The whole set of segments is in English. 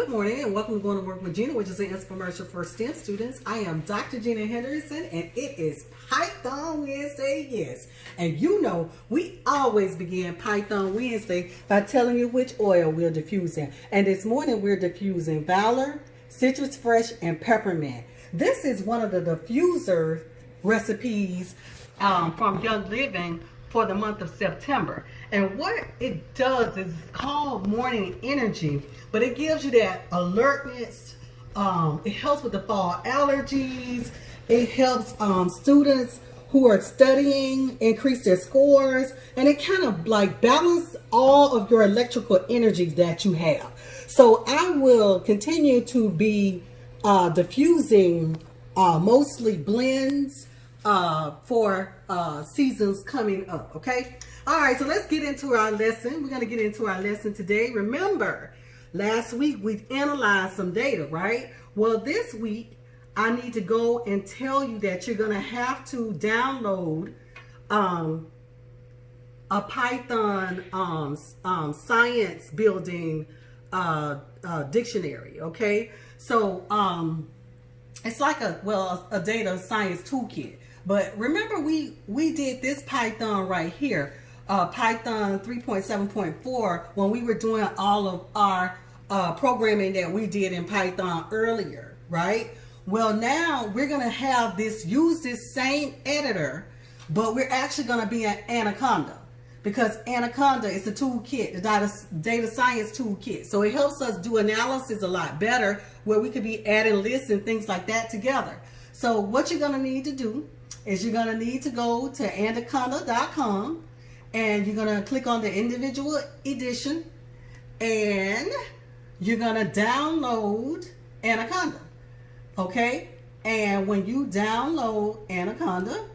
Good morning and welcome to Going to Work with Gena, which is an infomercial for STEM students. I am Dr. Gena Henderson and it is Python Wednesday, yes. And you know, we always begin Python Wednesday by telling you which oil we're diffusing. And this morning we're diffusing Valor, Citrus Fresh, and Peppermint. This is one of the diffuser recipes from Young Living for the month of September. And what it does is it's called morning energy, but it gives you that alertness. It helps with the fall allergies. It helps students who are studying increase their scores, and it kind of like balance all of your electrical energy that you have. So I will continue to be diffusing mostly blends for seasons coming up, okay? All right, so let's get into our lesson. We're going to get into our lesson today. Remember, last week we analyzed some data, right? Well, this week I need to go and tell you that you're going to have to download a Python science building dictionary, okay? So it's like a data science toolkit. But remember, we did this Python right here, Python 3.7.4, when we were doing all of our programming that we did in Python earlier, right? Well, now we're going to have use this same editor, but we're actually going to be an Anaconda, because Anaconda is a toolkit, the data science toolkit. So it helps us do analysis a lot better, where we could be adding lists and things like that together. So what you're going to need to do is you're going to need to go to anaconda.com and you're going to click on the individual edition and you're going to download Anaconda, okay? And when you download Anaconda,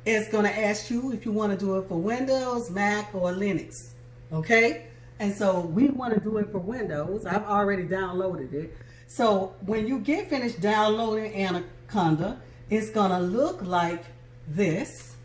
it's going to ask you if you want to do it for Windows, Mac, or Linux, okay? And so we want to do it for Windows. I've already downloaded it. So when you get finished downloading Anaconda, it's going to look like this,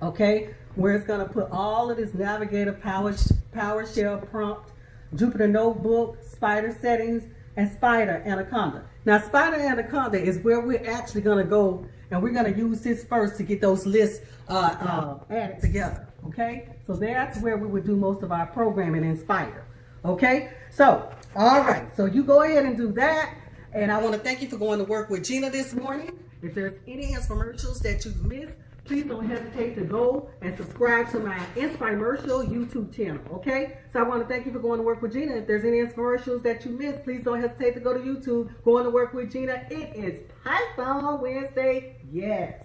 okay? Where it's going to put all of this Navigator, PowerShell prompt, Jupyter Notebook, Spider settings, and Spider Anaconda. Now, Spider Anaconda is where we're actually going to go, and we're going to use this first to get those lists added together, okay? So that's where we would do most of our programming in Spider, okay? So, all right, so you go ahead and do that. And I want to thank you for going to work with Gena this morning. If there's any infomercials that you've missed, please don't hesitate to go and subscribe to my Inspiremercial YouTube channel, okay? So I want to thank you for going to work with Gena. If there's any infomercials that you missed, please don't hesitate to go to YouTube, Going to Work with Gena. It is Python Wednesday, yes.